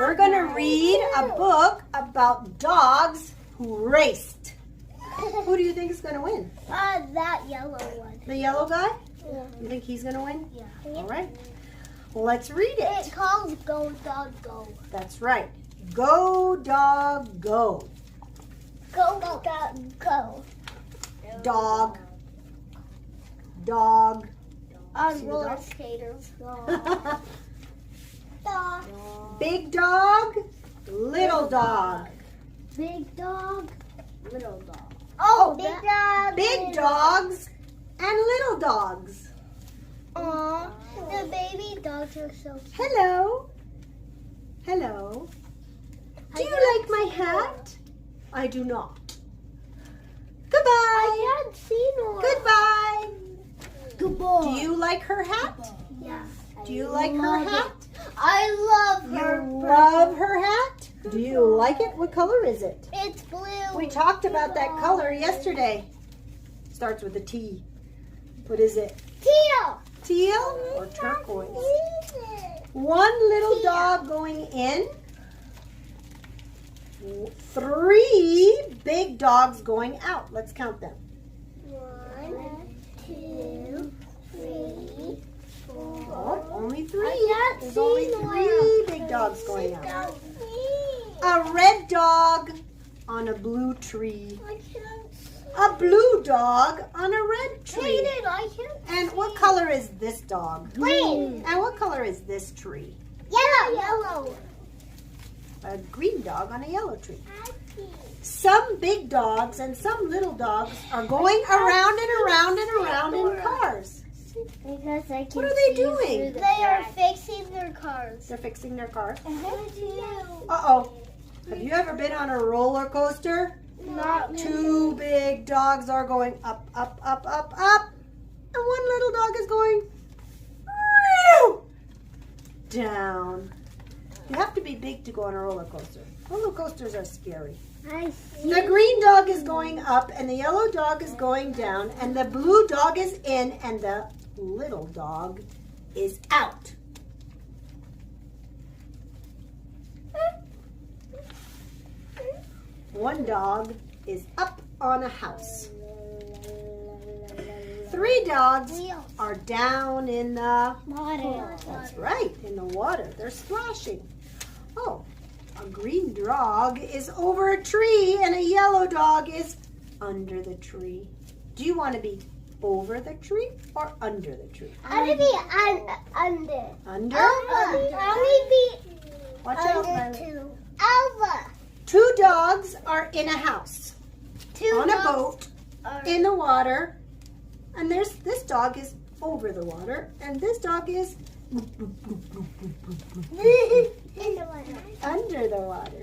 We're going to read a book about dogs who raced. Who do you think is going to win? That yellow one. The yellow guy? Yeah. You think he's going to win? Yeah. All right. Let's read it. It's called Go Dog Go. That's right. Go, dog, go. Go Dog Go. Dog. Dog. On See the roller dog? skaters. Dog. Big dog, little dog. Big dog. Little dog. Oh, big dog. Big dogs and little dogs. Aw, the baby dogs are so cute. Hello. Hello. Do you like my hat? I do not. Goodbye. I haven't seen one. Goodbye. Goodbye. Do you like her hat? Yeah. Do you like her hat? I love You her. love her hat? Do you like it? What color is it? It's blue. We talked about that color yesterday. Starts with a T. What is it? Teal. Teal or turquoise? One little dog going in. 3 big dogs going out. Let's count them. 1, 2, 3, 4. Oh, only 3. I can't There's only see 3 big dogs going out. A red dog on a blue tree. I can't see. A blue dog on a red tree. Hayden, I can't And what color is this dog? Green. And what color is this tree? Yellow. A green dog on a yellow tree. Some big dogs and some little dogs are going around and around and around in cars. Because I can What are they see doing? through They are fixing their cars. They're fixing their cars. Uh-huh. Uh-oh. Have you ever been on a roller coaster? Not 2 big dogs are going up, up, up, up, up. And one little dog is going down. You have to be big to go on a roller coaster. Roller coasters are scary. I see. The green dog is going up and the yellow dog is going down and the blue dog is in and the little dog is out. One dog is up on a house. 3 dogs are down in the Water. That's right, in the water. They're splashing. Oh, a green dog is over a tree and a yellow dog is under the tree. Do you want to be over the tree or under the tree? I want to be under. Under? I want to be Watch out, under Violet. 2. Over. 2 dogs are in a house, 2 on a dogs boat, are in the water, and this dog is over the water, and this dog is in the water. under the water.